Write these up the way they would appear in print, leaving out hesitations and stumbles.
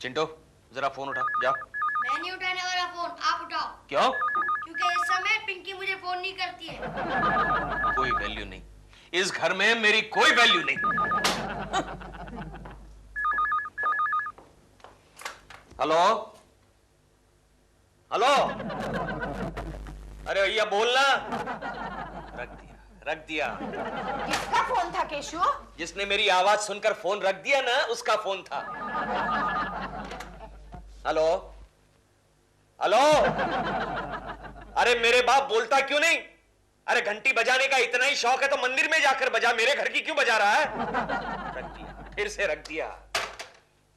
चिंटू जरा फोन उठा, जाओ। मैं नहीं उठाने वाला फोन, आप उठाओ। क्यों? क्योंकि इस समय पिंकी मुझे फोन नहीं करती है। कोई वैल्यू नहीं, इस घर में मेरी कोई वैल्यू नहीं। हेलो हेलो, अरे भैया बोलना। रख दिया। किसका फोन था केशु? जिसने मेरी आवाज सुनकर फोन रख दिया ना, उसका फोन था। हेलो हेलो, अरे मेरे बाप बोलता क्यों नहीं? अरे घंटी बजाने का इतना ही शौक है तो मंदिर में जाकर बजा, मेरे घर की क्यों बजा रहा है? रख दिया, फिर से रख दिया।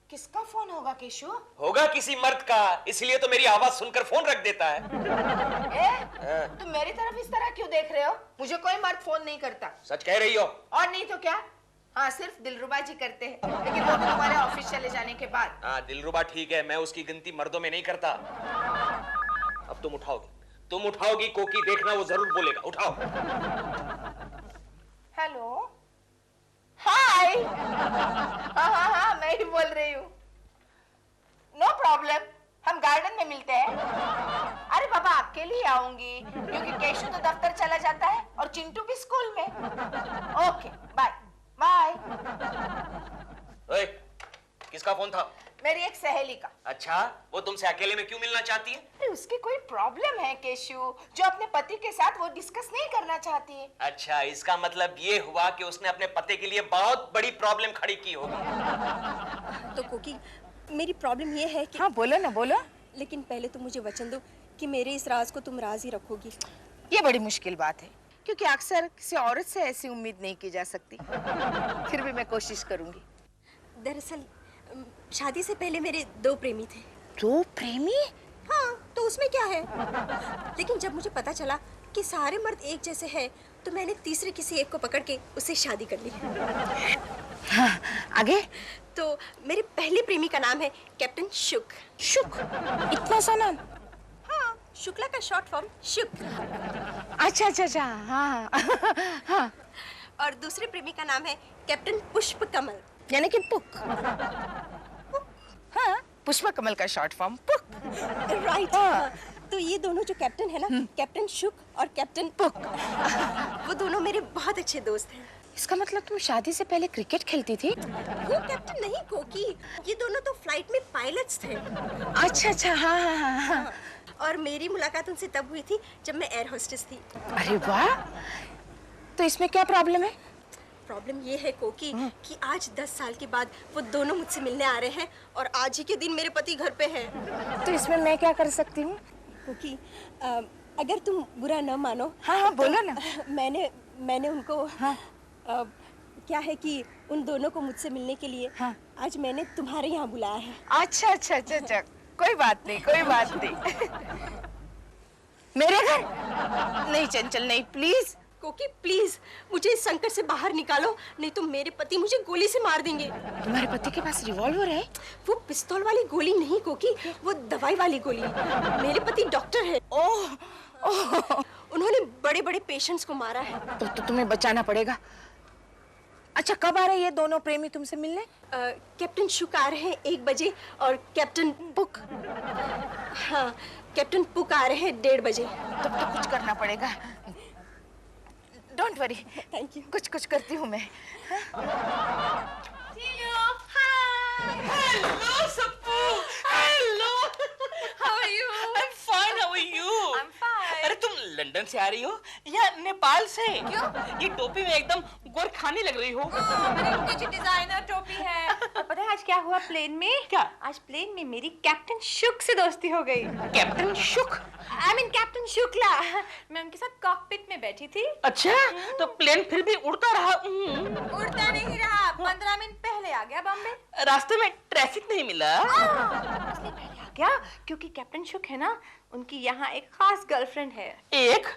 किसका फोन होगा केशु? होगा किसी मर्द का, इसलिए तो मेरी आवाज सुनकर फोन रख देता है। तुम मेरी तरफ इस तरह क्यों देख रहे हो? मुझे कोई मर्द फोन नहीं करता। सच कह रही हो? और नहीं तो क्या? हाँ, सिर्फ दिलरुबा जी करते हैं, लेकिन वो भी तुम्हारे ऑफिस चले जाने के बाद। हाँ, दिलरुबा ठीक है, मैं उसकी गिनती मर्दों में नहीं करता। अब तुम उठाओगी कोकी, देखना वो जरूर बोलेगा। उठाओ। हेलो, हाय। हाँ, मैं ही बोल रही हूँ। नो प्रॉब्लम, हम गार्डन में मिलते हैं। अरे बाबा, अकेली आऊंगी क्योंकि केशु तो दफ्तर चला जाता है और चिंटू भी स्कूल में। Okay, bye bye. ओए, किसका फोन था? मेरी एक सहेली का। अच्छा, वो तुमसे अकेले में क्यों मिलना चाहती है? अरे उसकी कोई प्रॉब्लम है केशु, जो अपने पति के साथ वो डिस्कस नहीं करना चाहती है। अच्छा, इसका मतलब ये हुआ कि उसने अपने पति के लिए बहुत बड़ी प्रॉब्लम खड़ी की होगी। तो कोकी, मेरी प्रॉब्लम ये है कि... हाँ, बोलो ना, बोलो। लेकिन पहले तुम मुझे वचन दो कि मेरे इस राज को तुम राज ही रखोगी। ये बड़ी मुश्किल बात है, क्योंकि अक्सर किसी औरत से ऐसी उम्मीद नहीं की जा सकती। फिर भी मैं कोशिश करूंगी। दरअसल शादी से पहले मेरे 2 प्रेमी थे। 2 प्रेमी? हाँ, तो उसमें क्या है? लेकिन जब मुझे पता चला कि सारे मर्द एक जैसे हैं, तो मैंने तीसरे किसी एक को पकड़ के उससे शादी कर ली। हाँ, आगे? तो मेरे पहले प्रेमी का नाम है कैप्टन शुक। शुक? इतना सा नाम? हाँ, शुक्ला का शॉर्ट फॉर्म शुक। अच्छा, हाँ। हाँ। और दूसरे प्रेमी का नाम है कैप्टन पुष्प कमल, यानी कि पुक। हाँ, पुष्प कमल का शॉर्ट फॉर्म पुक। राइट। हाँ। तो ये दोनों जो कैप्टन है ना, कैप्टन शुक और कैप्टन पुक, वो दोनों मेरे बहुत अच्छे दोस्त हैं। इसका मतलब तुम शादी से पहले क्रिकेट खेलती थी? वो कैप्टन नहीं कोकी, ये दोनों तो फ्लाइट में पायलट्स थे। अच्छा, हाँ। और मेरी मुलाकात उनसे तब हुई थी जब मैं एयर होस्टेस थी। अरे वाह, तो इसमें क्या प्रॉब्लम है? प्रॉब्लम ये है कोकी कि आज 10 साल के बाद वो दोनों मुझसे मिलने आ रहे हैं और आज ही के दिन मेरे पति घर पे हैं। तो इसमें मैं क्या कर सकती हूँ? कोकी, अगर तुम बुरा न मानो। हाँ, बोलो ना। मैंने उनको क्या है कि उन दोनों को मुझसे मिलने के लिए आज मैंने तुम्हारे यहाँ बुलाया है। अच्छा, कोई बात नहीं। मेरे घर? नहीं चंचल, नहीं, प्लीज। कोकी प्लीज, मुझे इस संकट से बाहर निकालो, नहीं तो मेरे पति मुझे गोली से मार देंगे। तुम्हारे पति के पास रिवॉल्वर है? वो पिस्तौल वाली गोली नहीं कोकी, वो दवाई वाली गोली। मेरे पति डॉक्टर है। ओह, उन्होंने बड़े बड़े पेशेंट्स को मारा है। तो तुम्हें बचाना पड़ेगा। अच्छा, कब आ रहे ये दोनों प्रेमी तुमसे मिलने? कैप्टन शुक आ रहे हैं 1 बजे और कैप्टन पुक, हाँ, कैप्टन पुक आ रहे हैं 1:30 बजे। तब तो कुछ करना पड़ेगा। Don't worry, thank you. कुछ करती हूँ मैं। Hello, Sappu. Hello. How are you? I'm fine. How are you? I'm fine. अरे तुम लंदन से आ रही हो या नेपाल से? क्यों? ये टोपी में एकदम गोरखानी लग रही हो। मेरी उनकी डिजाइनर टोपी है। और पता है आज क्या हुआ प्लेन में? क्या? आज प्लेन में मेरी कैप्टन शुक से दोस्ती हो गई। Captain Shuk? I mean captain Shukla. मैं उनके साथ कॉकपिट में बैठी थी। अच्छा, तो प्लेन फिर भी उड़ता रहा। उड़ता नहीं रहा, 15 मिनट पहले आ गया बॉम्बे। रास्ते में ट्रैफिक नहीं मिला? इसलिए पहले आ गया क्योंकि कैप्टन शुक है ना, उनकी यहाँ एक खास गर्लफ्रेंड है। एक?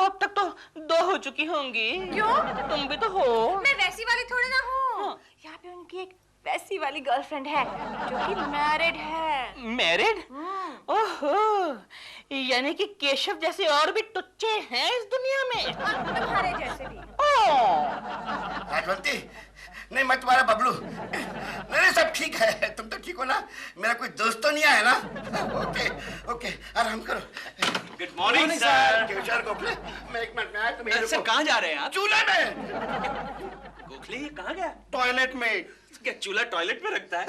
अब तक तो 2 हो चुकी होंगी। क्यों? तुम भी तो हो। मैं वैसी वाली थोड़ी ना हूँ। यहाँ पे उनकी एक वैसी वाली गर्लफ्रेंड है जो कि मैरिड है। मैरिड? ओहो, यानी कि केशव जैसे और भी टुच्चे हैं इस दुनिया में। तुम्हारे जैसे भी। राजवंती, नहीं मैं तुम्हारा बबलू। नहीं सब ठीक है, तुम तो ठीक हो ना? मेरा कोई दोस्त तो नहीं आया ना? ओके ओके, आराम करो। Good morning sir. Keshav Gokhale, मैं 1 मिनट में आया, तुम यहीं सर रुको। कहाँ जा रहे हैं आप? चूल्हे में, गोखले ये कहाँ गया? टॉयलेट में। क्या चूल्हा टॉयलेट में रखता है?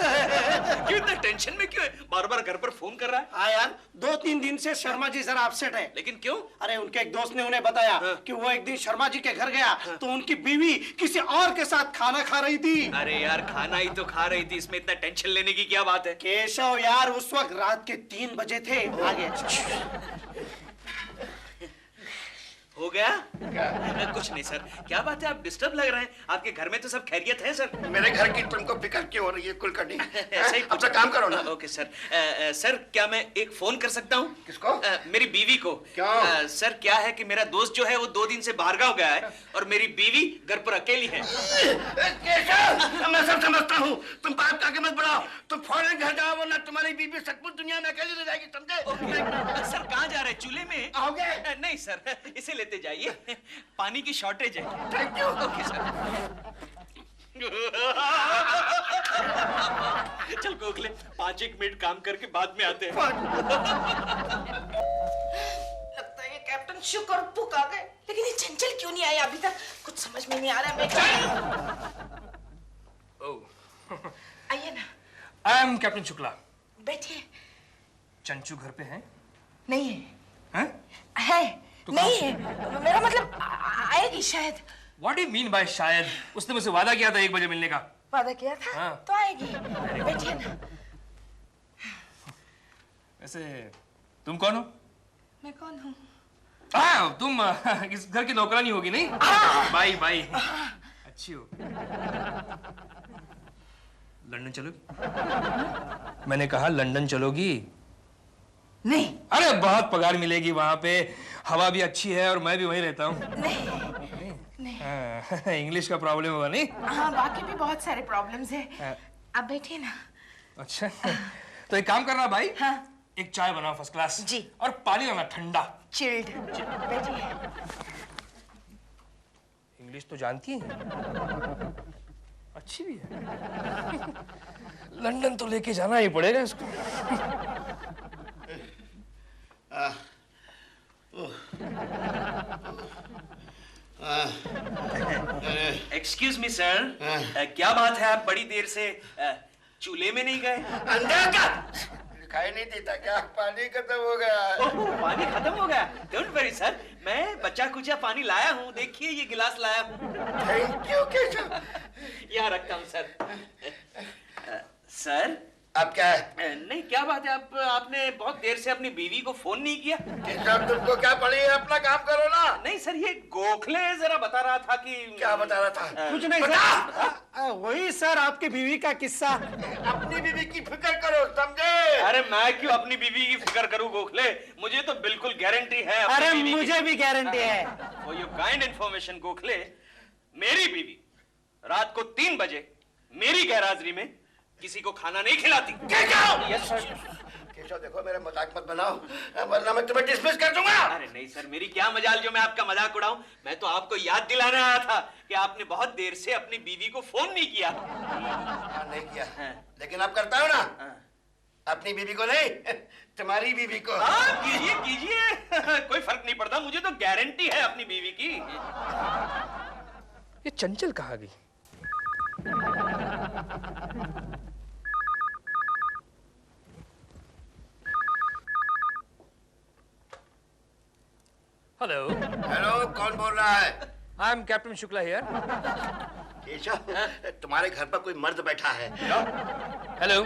क्यों इतना टेंशन में क्यों है? बार बार घर पर फोन कर रहा है। हाँ यार, 2-3 दिन से शर्मा जी जरा अपसेट है। लेकिन क्यों? अरे उनके एक दोस्त ने उन्हें बताया कि वो एक दिन शर्मा जी के घर गया तो उनकी बीवी किसी और के साथ खाना खा रही थी। अरे यार खाना ही तो खा रही थी, इसमें इतना टेंशन लेने की क्या बात है? केशव यार उस वक्त रात के 3 बजे थे। आगे हो गया? कुछ नहीं सर। क्या बात है, आप डिस्टर्ब लग रहे हैं। आपके घर में तो सब खैरियत है सर। मेरे घर की तुमको फिक्र क्यों हो रही है कुलकर्णी? ऐसा ही अपना काम करो ना। Okay sir. सर क्या मैं एक फोन कर सकता हूँ? किसको? मेरी बीवी को। क्यों? सर क्या है कि मेरा दोस्त जो है वो 2 दिन से बाहरगांव गया है और मेरी बीवी घर पर अकेली है। केशव, मैं सब समझता हूँ, तुम बात का आगे मत बढ़ाओ। तुम फौरन घर जाओ वरना तुम्हारी बीबी सचमुच दुनिया में अकेली रह जाएगी, समझे? सर कहाँ जा रहे हैं? चूल्हे में आओगे? नहीं सर, इसे लेते जाइए, पानी की शॉर्टेज है। Thank you. Okay sir. चल गोखले 5-1 मिनट काम करके बाद में आते हैं। लगता है ये कैप्टन शुक और पुक आ गए, लेकिन ये चंचल क्यों नहीं आया अभी तक? कुछ समझ में नहीं आ रहा। मैं आइए ना, आई एम कैप्टन शुक्ला। बैठिए। चंचू घर पे हैं? नहीं है। हैं? है नहीं है, मेरा मतलब आएगी शायद। What do you mean by शायद? उसने मुझसे वादा किया था 1 बजे मिलने का। वादा किया था? हाँ। तो आएगी। बैठिए ना। वैसे तुम कौन हो? मैं कौन हूँ? तुम इस घर की नौकरानी होगी नहीं? By by. अच्छी हो। लंदन चलोगी? मैंने कहा लंदन चलोगी? नहीं। अरे बहुत पगार मिलेगी वहां पे, हवा भी अच्छी है और मैं भी वहीं रहता हूँ। नहीं। इंग्लिश का प्रॉब्लम होगा नहीं? हाँ, बाकी भी बहुत सारे प्रॉब्लम्स हैं। आप बैठिए ना। अच्छा तो एक काम करना भाई। हाँ। एक चाय बनाओ फर्स्ट क्लास जी। और पानी लाना ठंडा। चिल्ड। बैठिए। इंग्लिश तो जानती है, अच्छी भी है। लंदन तो लेके जाना ही पड़ेगा इसको। एक्सक्यूज मी सर, क्या बात है आप बड़ी देर से चूल्हे में नहीं गए? अंदर का दिखाई नहीं देता क्या? पानी खत्म हो गया। ओह, पानी खत्म हो गया? डोंट वरी सर, मैं बचा कुचा पानी लाया हूँ। देखिए ये गिलास लाया हूँ। Thank you Keshav. यहाँ रखता हूँ सर। सर अब क्या है? नहीं क्या बात है, आपने बहुत देर से अपनी बीवी को फोन नहीं किया? केशव तुमको क्या पड़ी है? अपना काम करो ना। नहीं सर, ये गोखले जरा बता रहा था कि क्या बता रहा था? कुछ नहीं सर, वही सर आपकी बीवी का किस्सा। अपनी बीवी की फिक्र करो, समझे? अरे मैं क्यों अपनी बीवी की फिक्र करूं गोखले? मुझे तो बिल्कुल गारंटी है अपनी अरे बीवी की। मुझे भी गारंटी है। For your kind information Gokhale, मेरी बीवी रात को 3 बजे मेरी गैरहाजिरी में किसी को खाना नहीं खिलाती। केशव! Yes sir. केशव देखो मेरा मजाक मत बनाओ वरना मैं तुम्हें डिसमिस कर दूंगा। अरे नहीं सर, मेरी क्या मजाल जो मैं आपका मजाक उड़ाऊं। मैं तो आपको याद दिलाने आया था कि आपने बहुत देर से अपनी बीवी को फोन नहीं किया। नहीं किया हाँ। लेकिन अब करता हूँ ना। अपनी बीवी को नहीं, तुम्हारी बीवी को। हाँ कीजिए कीजिए, कोई फर्क नहीं पड़ता, मुझे तो गारंटी है अपनी बीवी की। ये चंचल कहाँ गई? हेलो हेलो, कौन बोल रहा है? I am captain Shukla here. Keshav तुम्हारे घर पर कोई मर्द बैठा है। Hello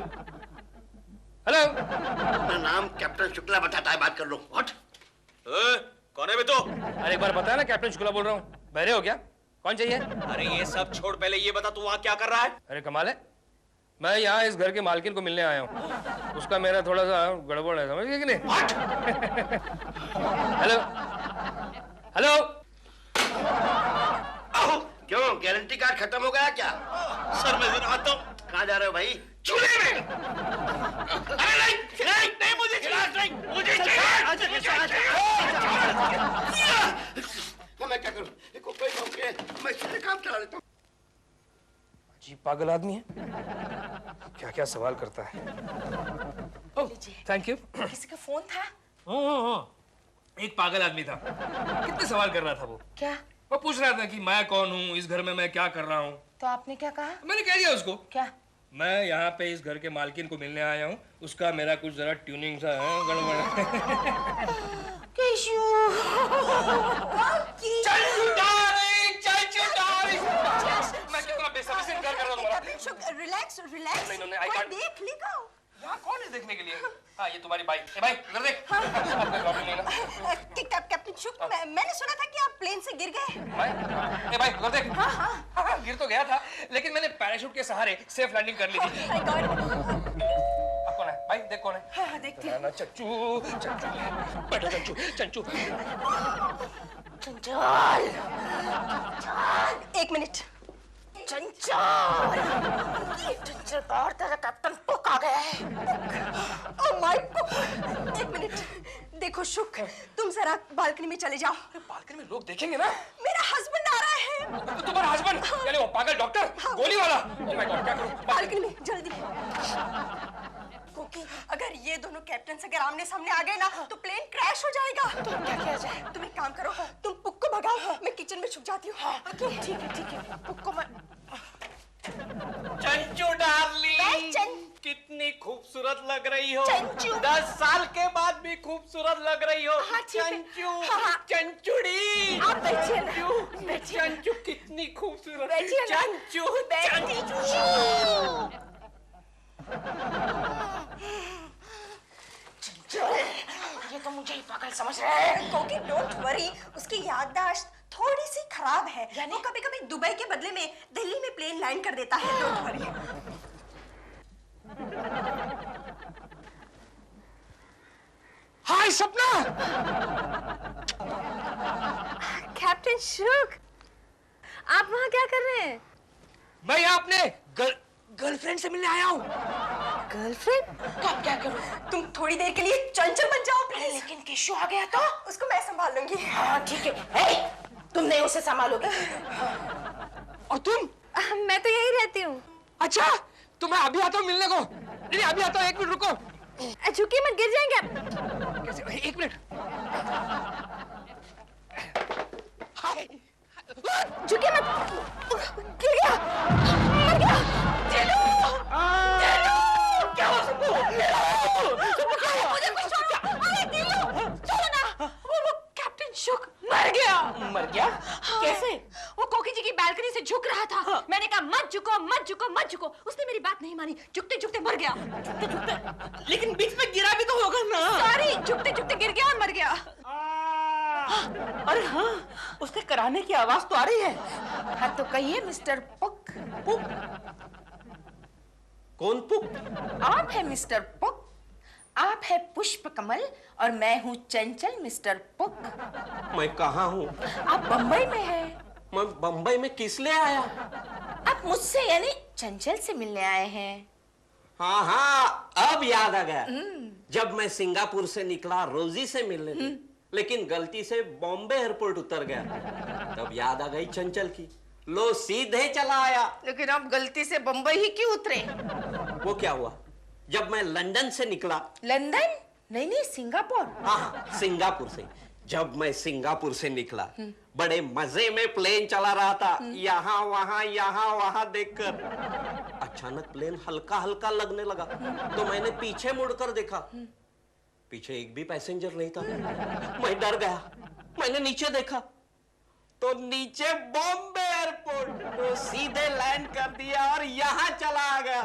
hello. अपना नाम कैप्टन शुक्ला बताता है, बात कर लो। व्हाट? कौन है बे तो? अरे एक बार बताया ना कैप्टन शुक्ला बोल रहा हूँ। बहरे हो क्या? कौन चाहिए? अरे ये सब छोड़, पहले ये बता तू वहां क्या कर रहा है? अरे कमाल है, मैं यहाँ इस घर के मालकिन को मिलने आया हूँ। उसका मेरा थोड़ा सा गड़बड़ है, समझ गए कि नहीं? Hello hello. क्यों, गारंटी कार्ड खत्म हो गया क्या? सर मैं जरा आता हूँ। कहाँ जा रहे हो भाई? चूल्हे में। अरे नहीं मुझे गिलास नहीं, मुझे मैं क्या करूं? देखो कोई नौकरी है, मैं सीधे काम चला लेता हूँ। अजीब पागल आदमी है। क्या क्या सवाल करता है। ओह, थैंक यू। किसी का फोन था? एक पागल आदमी था, कितने सवाल कर रहा था वो। क्या? वो पूछ रहा था कि मैं कौन हूँ, इस घर में मैं क्या कर रहा हूँ। तो आपने क्या कहा? मैंने कह दिया उसको। क्या? मैं यहाँ पे इस घर के मालकिन को मिलने आया हूँ, उसका मेरा कुछ जरा ट्यूनिंग सा है गड़बड़। केशु। मैं कितना बेसब्री से इंतजार कर रहा हूँ तुम्हारा। Relax relax. नहीं, देख लेगा। यहाँ कौन है देखने के लिए? हाँ, ये तुम्हारी बाइक है। भाई इधर देख। कोई प्रॉब्लम नहीं ना? कैप्टन शुक, मैंने सुना था कि आप प्लेन से गिर गए। भाई इधर देख। हाँ, गिर तो गया था, लेकिन मैंने पैराशूट के सहारे सेफ लैंडिंग कर ली थी। अब कौन है? भाई देख कौन है? हाँ, देखते हैं। चंचू, बैठो चंचू, चंचू। चंचल। एक मिनट। चंचल। चंचल और तेरा कैप्टन पुक आ गया है। Oh my God. एक मिनट। देखो शुक, तुम जरा बालकनी में चले जाओ। बालकनी में लोग देखेंगे ना। मेरा हस्बैंड आ रहा है। तुम्हारा हस्बैंड? यानी वो पागल डॉक्टर, गोली वाला। ओह माय गॉड, क्या करूं? बालकनी में जल्दी। क्योंकि अगर ये दोनों कैप्टन अगर आमने सामने आ गए ना तो प्लेन क्रैश हो जाएगा। तो क्या किया जाए? तुम एक काम करो, तुम पुक को भगाओ, मैं किचन में छुप जाती हूँ। ठीक है। पुक को मैं चंचू डार्लिंग, कितनी खूबसूरत लग रही हो। चंचू। 10 साल के बाद भी खूबसूरत लग रही हो। हाँ, ठीक है। चंचू, हाँ। चंचुड़ी। आप बैठिए ना। चंचू कितनी खूबसूरत। बैठिए ना। चंचू, ये तो मुझे ही पागल समझ रहा है। क्योंकि डोंट वरी, उसकी याददाश्त थोड़ी सी खराब है। यानी? वो कभी-कभी दुबई के बदले में दिल्ली में प्लेन लैंड कर देता है। Don't worry. हाय सपना। कैप्टन शुक, आप वहाँ क्या कर रहे हैं? मैं यहाँ अपने गर्लफ्रेंड से मिलने आया हूँ। गर्लफ्रेंड? क्या करूं? तुम थोड़ी देर के लिए चंचल बन जाओ प्लीज। लेकिन केशु आ गया तो? उसको मैं संभाल लूंगी। हाँ ठीक है। हे, तुम नहीं उसे संभालोगे। और तुम? मैं तो यही रहती हूँ। अच्छा, तो मैं अभी आता हूँ मिलने को। नहीं अभी आता हूँ, 1 मिनट रुको। झुकिए मत, गिर जाएंगे आप। कैसे? 1 मिनट। हाय। झुकिए मत। गिर गया, मर गया। क्या हुआ सबको? मुझे कुछ छोड़ो। अरे दिलो, छोड़ो ना। वो कैप्टन शुक मर गया। मर गया? कैसे? वो कोकी जी की बालकनी से झुक रहा था। मैंने कहा मत झुको, मत झुको, मत झुको। उसने मेरी बात नहीं मानी, झुकते झुकते मर गया। लेकिन बीच में गिरा भी तो होगा ना। सॉरी, झुकते झुकते गिर गया और मर गया। अरे हाँ, उसके कराने की आवाज तो आ रही है। हाँ तो कहिए मिस्टर पुक। पुक? कौन पुक? आप है मिस्टर पुक, आप है पुष्प कमल और मैं हूँ चंचल मिस्टर पुक। मैं कहाँ हूँ? आप बम्बई में हैं। मैं बम्बई में किस लिए आया? आप मुझसे यानी चंचल से मिलने आए हैं। हाँ, अब याद आ गया। जब मैं सिंगापुर से निकला रोजी से मिलने, लेकिन गलती से बॉम्बे एयरपोर्ट उतर गया, तब याद आ गई चंचल की। लो सीधे चला आया। लेकिन आप गलती से बम्बई ही क्यों उतरे? वो क्या हुआ, जब मैं लंदन से निकला। लंदन? नहीं, सिंगापुर। हाँ, सिंगापुर से। जब मैं सिंगापुर से निकला, बड़े मजे में प्लेन चला रहा था, यहाँ वहां देखकर अचानक प्लेन हल्का हल्का लगने लगा, तो मैंने पीछे मुड़कर देखा, पीछे एक भी पैसेंजर नहीं था। मैं डर गया, मैंने नीचे देखा, तो नीचे बॉम्बे एयरपोर्ट, तो सीधे लैंड कर दिया और यहाँ चला आ गया।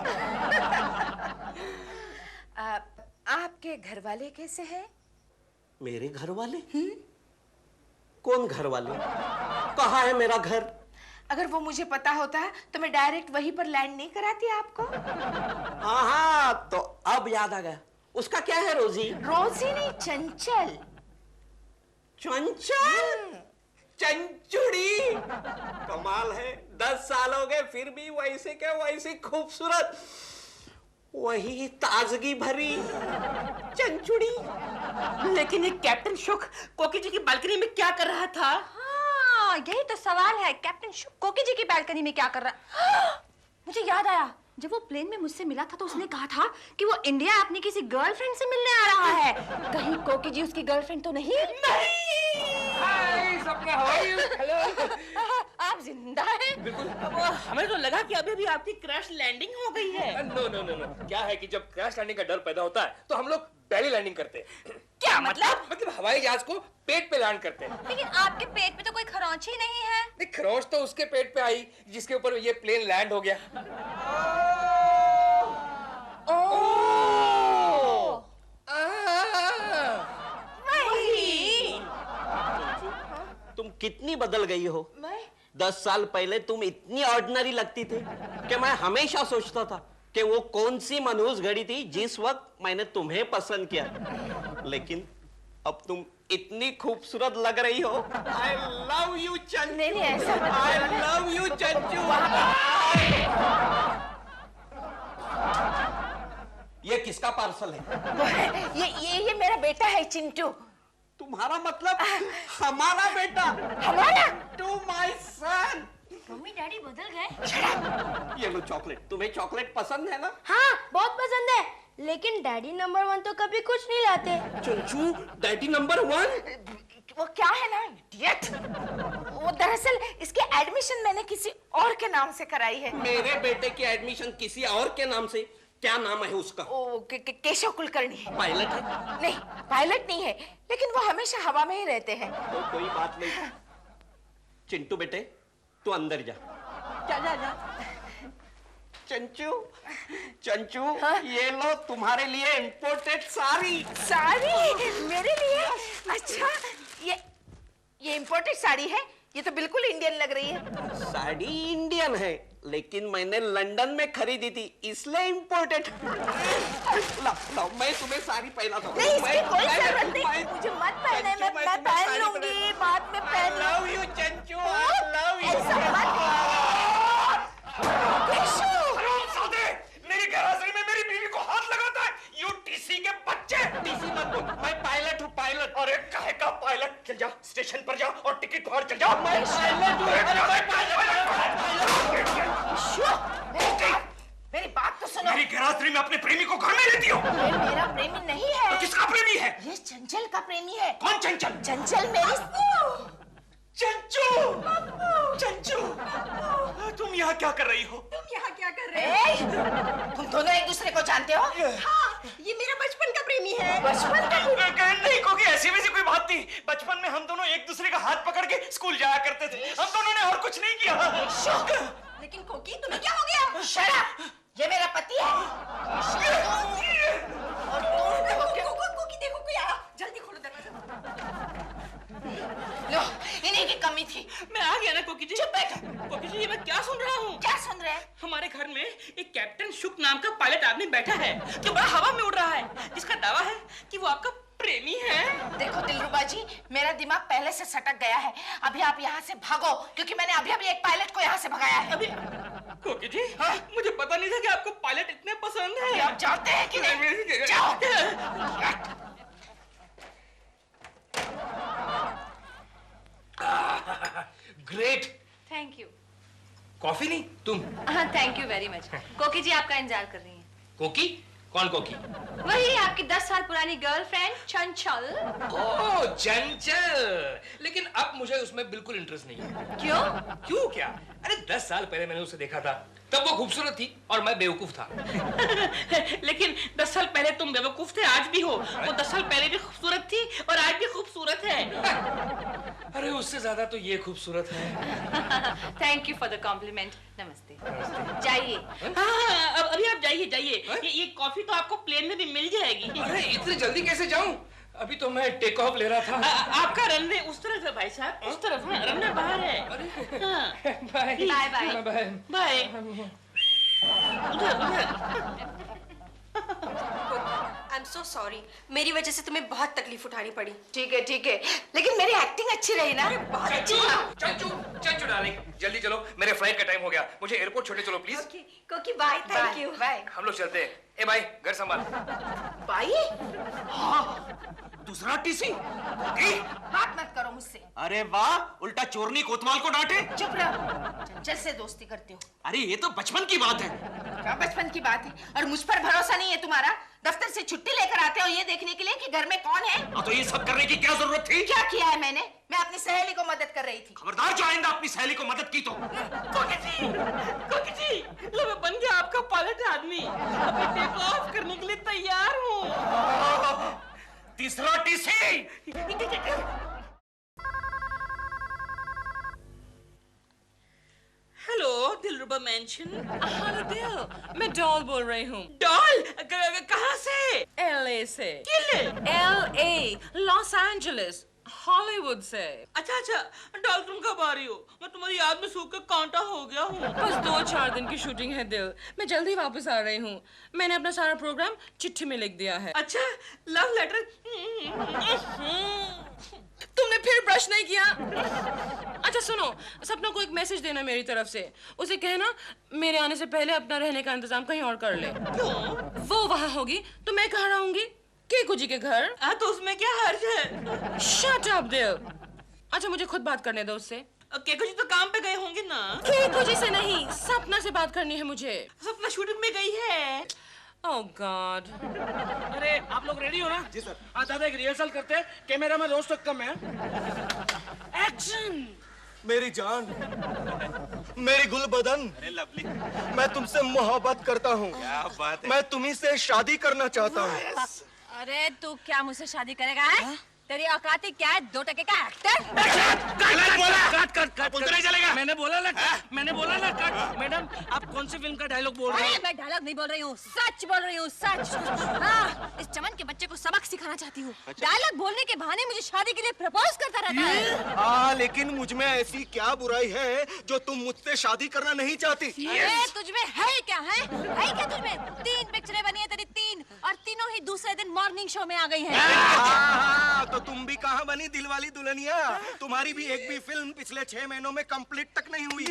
आपके घर वाले कैसे हैं? मेरे घर वाले? कौन घर वाले? कहाँ है मेरा घर? अगर वो मुझे पता होता तो मैं डायरेक्ट वहीं पर लैंड नहीं कराती आपको। हाँ, तो अब याद आ गया। उसका क्या है रोजी? रोजी नहीं, चंचल। चंचल? चंचुड़ी? कमाल है, 10 साल हो गए फिर भी वैसे के वैसी खूबसूरत, वही ताजगी भरी चंचुड़ी। लेकिन ये कैप्टन शुक कोकी जी की बालकनी में क्या कर रहा था? हाँ, यही तो सवाल है। कैप्टन शुक कोकी जी की बालकनी में क्या कर रहा? मुझे याद आया, जब वो प्लेन में मुझसे मिला था तो उसने कहा था कि वो इंडिया अपनी किसी गर्लफ्रेंड से मिलने आ रहा है। कहीं कोकी जी उसकी गर्लफ्रेंड तो नहीं? हाय सपना, हाउ आर यू? हेलो। आप जिंदा हैं? बिल्कुल। हमें तो लगा कि अभी अभी आपकी क्रैश लैंडिंग हो गई है। नो नो नो नो, क्या है कि जब क्रैश लैंडिंग का डर पैदा होता है तो हम लोग बेली लैंडिंग करते हैं। क्या मतलब? मतलब हवाई जहाज को पेट पे लैंड करते हैं। लेकिन आपके पेट में तो कोई खरोंच ही नहीं है। नहीं, खरोंच तो उसके पेट पे आई जिसके ऊपर ये प्लेन लैंड हो गया। तुम कितनी बदल गई हो। 10 साल पहले तुम इतनी ऑर्डिनरी लगती थी कि मैं हमेशा सोचता था कि वो कौन सी मनहूस घड़ी थी जिस वक्त मैंने तुम्हें पसंद किया। लेकिन अब तुम इतनी खूबसूरत लग रही हो। I love you चंचू। नहीं ऐसा मत। I love you चंचू। ये किसका पार्सल है? ये मेरा बेटा है चिंटू। तुम्हारा मतलब हमारा बेटा? हमारा? To my son. Mummy daddy बदल गए। ये लो चॉकलेट। तुम्हें चॉकलेट पसंद है ना? हाँ बहुत पसंद है, लेकिन डैडी नंबर 1 तो कभी कुछ नहीं लाते। चंचू डैडी नंबर 1? वो क्या है ना इडियट, वो दरअसल इसके एडमिशन मैंने किसी और के नाम से कराई है। मेरे बेटे की एडमिशन किसी और के नाम से? क्या नाम है उसका? ओ केशव कुलकर्णी। पायलट है? नहीं पायलट नहीं है, लेकिन वो हमेशा हवा में ही रहते हैं। तो कोई बात नहीं। चिंटू बेटे तू अंदर जा। जा। चंचू चंचू हाँ? ये लो तुम्हारे लिए इंपोर्टेड साड़ी। साड़ी मेरे लिए? अच्छा ये इंपोर्टेड साड़ी है? ये तो बिल्कुल इंडियन लग रही है। साड़ी इंडियन है, लेकिन मैंने लंदन में खरीदी थी इसलिए इंपोर्टेड। ला, मैं तुम्हें साड़ी पहना दूं। नहीं इसकी कोई जरूरत नहीं, मुझे मत पहने। मैं पहन लूंगी, बाद में पहन लूंगी। I love you चंचू, I love you। ऐसा मत। मेरी गैराजरी में मेरी बीवी को हाथ लगाता है। यू टीसी के बच्चे। टीसी मत बोल, मैं पायलट हूँ पायलट। अरे काहे का पायलट? चल जा स्टेशन पर जा और टिकट फाड़ चल जा। मैं पायलट हूँ। मेरी बात तो सुनो। मेरी गैराजरी में अपने प्रेमी को घर में लेती हो? ये मेरा प्रेमी नहीं है। तो किसका प्रेमी है? ये चंचल का प्रेमी है। कौन चंचल? चंचल मेरी चंचू। चंचू तुम यहाँ क्या कर रही हो? तुम यहाँ क्या कर रहे हो? तुम दोनों एक दूसरे को जानते हो? हाँ, ये मेरा बचपन का प्रेमी है। बचपन का? नहीं क्योंकि ऐसी वैसी कोई बात थी। बचपन में हम दोनों एक दूसरे का हाथ पकड़ के स्कूल जाया करते थे। हम दोनों ने और कुछ नहीं किया। लेकिन कोकी तुम्हें क्या हो गया? Shut up! ये मेरा पति है। कोकी देखो कोई आया, जल्दी खोलो दरवाजा। लो इन्हीं की कमी थी। मैं आ गया ना कोकी जी। चुप बैठ। कोकी जी ये मैं क्या सुन रहा हूँ? क्या सुन रहे हैं? हमारे घर में एक कैप्टन शुक नाम का पायलट आदमी बैठा है जो बड़ा हवा में उड़ रहा है, जिसका दावा है कि वो आपका प्रेमी है। देखो दिलरुबा जी, मेरा दिमाग पहले से सटक गया है। अभी आप यहाँ से भागो, क्योंकि मैंने अभी एक पायलट को यहाँ से भगाया है। अभी कोकी जी हाँ? मुझे पता नहीं था कि आपको पायलट इतने पसंद है। आप जानते हैं कि नहीं? जाओ। ग्रेट। Thank you. कॉफी नहीं तुम? हाँ थैंक यू वेरी मच। कोकी जी आपका इंतजार कर रही हैं। कोकी? कौन कोकी? वही आपकी 10 साल पुरानी गर्लफ्रेंड चंचल। ओह चंचल। लेकिन अब मुझे उसमें बिल्कुल इंटरेस्ट नहीं है। क्यों? क्यों क्या? अरे 10 साल पहले मैंने उसे देखा था, तब वो खूबसूरत थी और मैं बेवकूफ था। लेकिन 10 साल पहले तुम बेवकूफ थे, आज भी हो। वो 10 साल पहले भी खूबसूरत थी और आज भी खूबसूरत है। अरे उससे ज्यादा तो ये खूबसूरत है। Thank you for the compliment. नमस्ते। जाइए। हाँ अभी आप जाइए। ये कॉफी तो आपको प्लेन में भी मिल जाएगी। अरे इतनी जल्दी कैसे जाऊं? अभी तो मैं टेक ऑफ ले रहा था। आपका रनवे उस तरफ है भाई साहब, उस तरफ है। रनवे बाहर है। Bye bye bye bye bye. I am so sorry, मेरी वजह से तुम्हें बहुत तकलीफ उठानी पड़ी। ठीक है, लेकिन मेरी एक्टिंग अच्छी रही ना? बहुत अच्छी। चंचू डार्लिंग जल्दी चलो, मेरे फ्लाइट का टाइम हो गया। मुझे एयरपोर्ट छोड़े चलो प्लीज। ओके कोकी बाय। Thank you. बाय। हम लोग चलते हैं। ए भाई घर संभाल। बाई? हाँ, तू दूसरा टीसी? बात मत करो मुझसे। अरे वाह, उल्टा चोरनी कोतवाल को डांटे। चुप रहो, चंचल से दोस्ती करती हो। अरे ये तो बचपन की बात है। क्या बचपन की बात है? और मुझ पर भरोसा नहीं है तुम्हारा? दफ्तर से छुट्टी लेकर आते हो ये देखने के लिए कि घर में कौन है? तो ये सब करने की क्या जरूरत थी? क्या किया है मैंने? मैं अपनी सहेली को मदद कर रही थी। खबरदार जो आइंदा अपनी सहेली को मदद की तो। कोकी जी, लो मैं बन गया आपका पायलट आदमी। अभी टेक ऑफ करने के लिए तैयार हूँ। तीसरा टीसी। हेलो दिलरुबा मेंशन। हेलो दिल, मैं डॉल बोल रही हूँ। डॉल कहाँ से? LA से। किले? LA, लॉस एंजलिस, हॉलीवुड से। अच्छा अच्छा, डॉल तुम कब आ रही हो? मैं तुम्हारी याद में सूख के कांटा हो गया हूँ। बस 2-4 दिन की शूटिंग है दिल, मैं जल्दी वापस आ रही हूँ। मैंने अपना सारा प्रोग्राम चिट्ठी में लिख दिया है। अच्छा, लव लेटर। तुमने फिर ब्रश नहीं किया? अच्छा सुनो, सपना को एक मैसेज देना मेरी तरफ से। उसे कहना मेरे आने से पहले अपना रहने का इंतजाम कहीं और कर ले। क्यों? वो वहाँ होगी तो मैं कहाँ रहूंगी? केकू जी के घर। तो उसमें क्या हर्ज है? शट अप दिल। अच्छा मुझे खुद बात करने दो उससे। केकू जी तो काम पे गए होंगे ना? केकू जी से नहीं, सपना से बात करनी है मुझे। सपना शूटिंग में गई है। ओह गॉड। अरे आप लोग रेडी हो ना? जी सर। हाँ दादा, एक रिहर्सल करते हैं। कैमरा में रोज तक कम है। एक्शन। मेरी जान, मेरी गुलबदन, मैं तुमसे मोहब्बत करता हूँ। क्या बात है? मैं तुम्ही से शादी करना चाहता हूँ। अरे तू क्या मुझसे शादी करेगा है? तेरी औकात ही क्या है? 2 टके का एक्टर? कट नहीं चलेगा। मैंने बोला ना कट। मैडम आप कौन सी फिल्म का डायलॉग बोल रहे हैं? मैं डायलॉग नहीं बोल रही हूँ, सच बोल रही हूँ, सच। हाँ, इस चमन के बच्चे को सबक सिखाना चाहती हूँ। डायलॉग बोलने के बहाने मुझे शादी के लिए प्रपोज करता रहता है। हाँ, लेकिन मुझ में ऐसी क्या बुराई है जो तुम मुझसे शादी करना नहीं चाहती? अरे तुझमें है क्या है क्या तुझमें? 3 पिक्चरें बनी है तेरी, 3, और तीनों ही दूसरे दिन मॉर्निंग शो में आ गई है। हाँ, तो तुम भी कहाँ बनी दिलवाली दुल्हनिया? तुम्हारी भी एक भी फिल्म पिछले 6 महीनों में कंप्लीट तक नहीं हुई।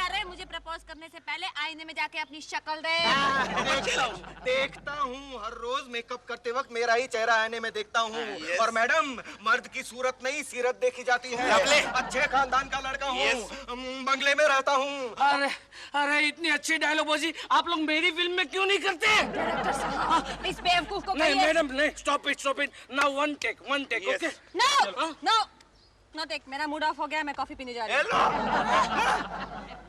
अरे मुझे प्रपोज करने से पहले आईने में जाके अपनी शक्ल देख। देखता हूँ, हर रोज मेकअप करते वक्त मेरा ही चेहरा आईने में देखता हूँ। और मैडम, मर्द की सूरत नहीं सीरत देखी जाती है। अच्छे खानदान का लड़का हूँ, बंगले में रहता हूँ। अरे इतनी अच्छी डायलॉग बाजी आप लोग मेरी फिल्म में क्यों नहीं करते? इस बेवकूफ को नहीं मैडम, नहीं, stop it. Now one take, okay? No take, मेरा मूड ऑफ हो गया, मैं कॉफी पीने जा रही हूँ।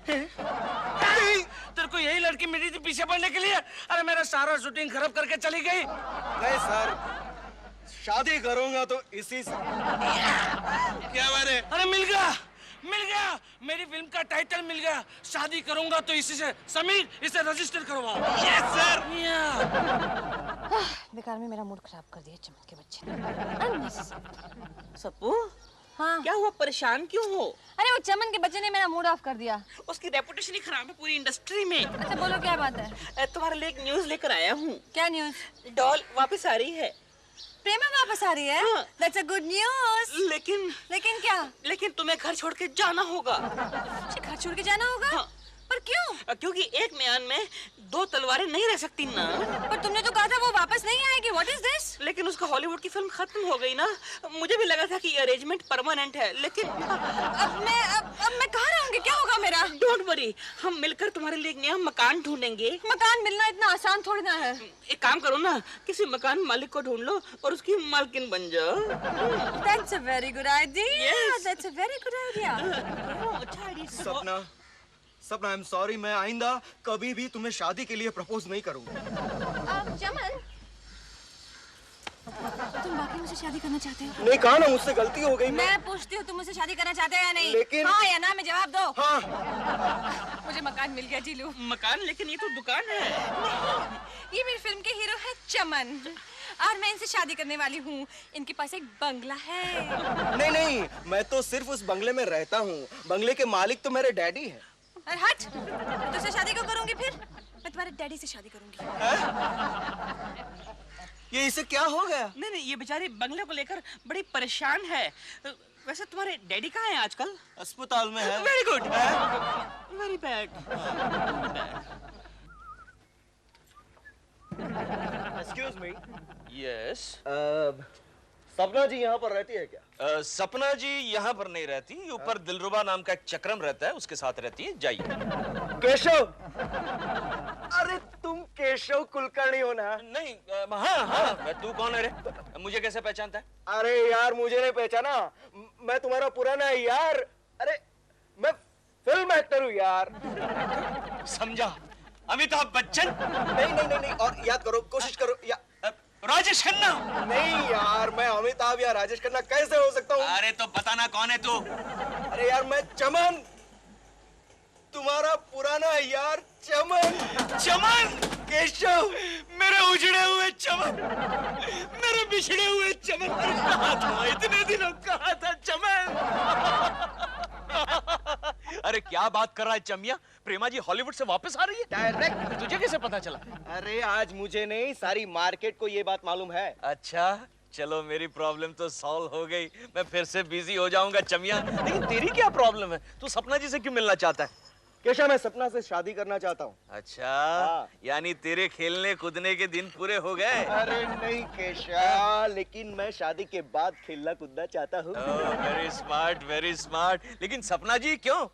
तेरे को यही लड़की मिली थी पीछे पड़ने के लिए? अरे मेरा सारा शूटिंग खराब करके चली गई। नहीं सर, शादी करूंगा तो इसी से। क्या बात है? अरे मिल गया, मेरी फिल्म का टाइटल मिल गया। शादी करूंगा तो इसी से। समीर, इसे रजिस्टर करवाओ। Yes sir. बेकार में मेरा मूड खराब कर दिया चमन के बच्चे। सप्पू, हाँ क्या हुआ? परेशान क्यों हो? अरे वो चमन के बच्चे ने मेरा मूड ऑफ कर दिया। उसकी रेपुटेशन ही खराब है पूरी इंडस्ट्री में। अच्छा बोलो क्या बात है? तुम्हारे लिए एक न्यूज लेकर आया हूँ। क्या न्यूज? डॉल वापस आ रही है। प्रेमा वापस आ रही है? That's a good news। लेकिन क्या? लेकिन तुम्हें घर छोड़ के जाना होगा। घर छोड़ के जाना होगा? हाँ। पर क्यों? क्योंकि एक म्यान में 2 तलवारें नहीं रह सकती ना। पर तुमने तो कहा था वो वापस नहीं आएगी। What is this? लेकिन उसका हॉलीवुड की फिल्म खत्म हो गई ना। मुझे भी लगा था कि ये अरेंजमेंट परमानेंट है, लेकिन अब मैं कहाँ रहूंगी? क्या होगा मेरा? डोंट वरी, हम मिलकर तुम्हारे लिए एक नया मकान ढूंढेंगे। मकान मिलना इतना आसान थोड़ी ना है। एक काम करो ना, किसी मकान मालिक को ढूंढ लो और उसकी मालकिन बन जाओ। That's a very good idea। Yes। That's a very good idea। सपना, आई एम सॉरी, मैं आइंदा कभी भी तुम्हें शादी के लिए प्रपोज नहीं करूंगा। चमन, तुम वाकई मुझसे शादी करना चाहते हो? नहीं कहा ना, मुझसे गलती हो गई। मैं पूछती हूँ तुम मुझसे शादी करना चाहते हो या नहीं? लेकिन हाँ या ना में जवाब दो। हाँ। मुझे मकान मिल गया जीलू। मकान? लेकिन ये तो दुकान है। ये मेरी फिल्म के हीरो है चमन, और मैं इनसे शादी करने वाली हूँ। इनके पास एक बंगला है। नहीं, मैं तो सिर्फ उस बंगले में रहता हूँ। बंगले के मालिक तो मेरे डैडी है। अरे हट, मैं तुझसे शादी क्यों करूंगी फिर? मैं तुम्हारे डैडी से शादी करूंगी। ये इसे क्या हो गया? नहीं, ये बेचारी बंगले को लेकर बड़ी परेशान है। वैसे तुम्हारे डैडी कहाँ हैं आजकल? अस्पताल में है। Very good. Very bad. Excuse me. Yes. सपना जी यहाँ पर रहती है क्या? सपना जी यहाँ पर नहीं रहती, ऊपर दिलरुबा नाम का एक चक्रम रहता है, उसके साथ रहती है। जाइए। केशव, अरे तुम केशव कुलकर्णी हो ना? नहीं, हाँ हाँ। तू कौन है रे? मुझे कैसे पहचानता है? अरे यार मुझे नहीं पहचाना, मैं तुम्हारा पुराना यार, अरे मैं फिल्म एक्टर हूँ यार। समझा, अमिताभ बच्चन। नहीं नहीं नहीं नहीं, और याद करो, कोशिश करो या राजेश खन्ना। नहीं यार, मैं अमिताभ या राजेश खन्ना कैसे हो सकता हूँ? अरे तो बताना कौन है तू? अरे यार मैं चमन, तुम्हारा पुराना यार चमन। चमन? केशव, मेरे उजड़े हुए चमन, मेरे बिछड़े हुए चमन। अरे कहाँ था इतने दिनों, कहाँ था चमन? अरे क्या बात कर रहा है चमिया? प्रेमा जी हॉलीवुड से वापस आ रही है? डायरेक्ट। तुझे कैसे पता चला? अरे आज मुझे नहीं, सारी मार्केट को ये बात मालूम है। अच्छा चलो, मेरी प्रॉब्लम तो सॉल्व हो गई, मैं फिर से बिजी हो जाऊंगा चमिया। लेकिन तेरी क्या प्रॉब्लम है? तू सपना जी से क्यों मिलना चाहता है? केशव, मैं सपना से शादी करना चाहता हूँ। अच्छा, यानी तेरे खेलने कूदने के दिन पूरे हो गए? अरे नहीं केशव, लेकिन मैं शादी के बाद खेलना कूदना चाहता हूँ। Very smart, very smart. लेकिन सपना जी क्यों?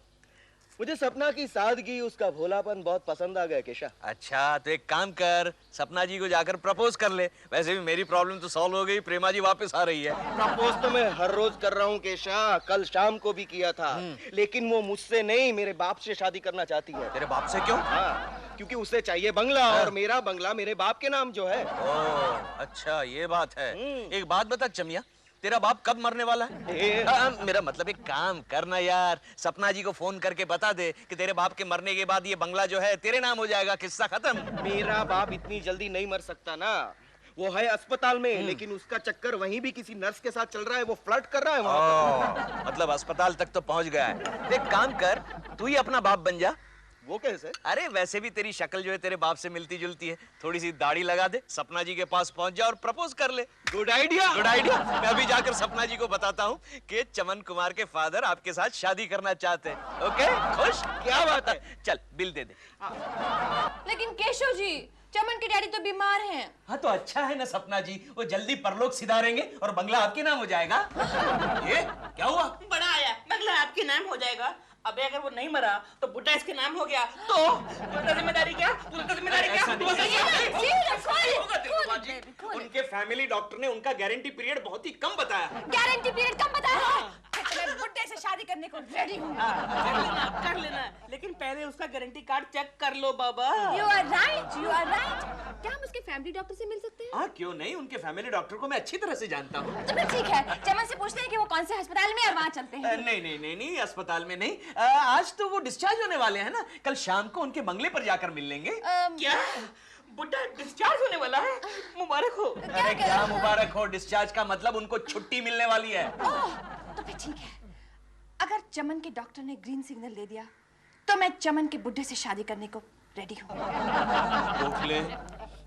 मुझे सपना की सादगी, उसका भोलापन बहुत पसंद आ गया केशव। अच्छा तो एक काम कर, सपना जी को जाकर प्रपोज कर ले। वैसे भी मेरी प्रॉब्लम तो सॉल्व हो गई, प्रेमा जी वापस आ रही है। प्रपोज तो मैं हर रोज कर रहा हूँ केशव, कल शाम को भी किया था, लेकिन वो मुझसे नहीं, मेरे बाप से शादी करना चाहती है। तेरे बाप से क्यों? हाँ, क्योंकि उसे चाहिए बंगला, और मेरा बंगला मेरे बाप के नाम जो है। ओह अच्छा, ये बात है। एक बात बता चमिया, तेरा बाप कब मरने वाला है? मेरा मतलब एक काम करना यार, सपना जी को फोन करके बता दे कि तेरे बाप के मरने के बाद ये बंगला जो है तेरे नाम हो जाएगा, किस्सा खत्म। मेरा बाप इतनी जल्दी नहीं मर सकता ना, वो है अस्पताल में, लेकिन उसका चक्कर वहीं भी किसी नर्स के साथ चल रहा है, वो फ्लर्ट कर रहा है वहाँ पर। मतलब अस्पताल तक तो पहुंच गया है। एक काम कर, तू ही अपना बाप बन जा। वो कैसे? अरे वैसे भी तेरी शक्ल जो है तेरे बाप से मिलती जुलती है, थोड़ी सी दाढ़ी लगा दे, सपना जी के पास पहुंच जा और प्रपोज कर ले। Good idea, good idea. मैं अभी जाकर सपना जी को बताता हूँ कि चमन कुमार के फादर आपके साथ शादी करना चाहते हैं। ओके, खुश? क्या बात है? चल बिल दे दे। लेकिन केशव जी, चमन के डैडी तो बीमार हैं। हाँ तो अच्छा है ना सपना जी, वो जल्दी परलोक सिधारेंगे और बंगला आपके नाम हो जाएगा। ये क्या हुआ? बड़ा आया, बंगला आपके नाम हो जाएगा। अबे अगर वो नहीं मरा तो बुड्ढा इसके नाम हो गया, तो पूरी जिम्मेदारी क्या? पूरी जिम्मेदारी क्या? उनके फैमिली डॉक्टर ने उनका गारंटी पीरियड बहुत ही कम बताया। गारंटी पीरियड कम बताया? मैं बुड्ढे से शादी करने को रेडी हूँ। कर लेना, लेकिन पहले उसका गारंटी कार्ड चेक कर लो बाबा। You are right, you are right। क्या हम उसके फैमिली डॉक्टर से मिल सकते हैं? हाँ क्यों नहीं, उनके फैमिली डॉक्टर को मैं अच्छी तरह से जानता हूँ। तो फिर ठीक है, चमन से पूछते हैं कि वो कौन से अस्पताल में, और वहाँ चलते हैं। नहीं नहीं नहीं नहीं, अस्पताल में नहीं, आज तो वो डिस्चार्ज होने वाले हैं ना, कल शाम को उनके बंगले पर जाकर मिल लेंगे। क्या बुड्ढा डिस्चार्ज होने वाला है? मुबारक हो। अरे क्या मुबारक हो, डिस्चार्ज का मतलब उनको छुट्टी मिलने वाली है। तो फिर ठीक है, अगर चमन के डॉक्टर ने ग्रीन सिग्नल दे दिया तो मैं चमन के बुड्ढे से शादी करने को रेडी हूँ। गोखले,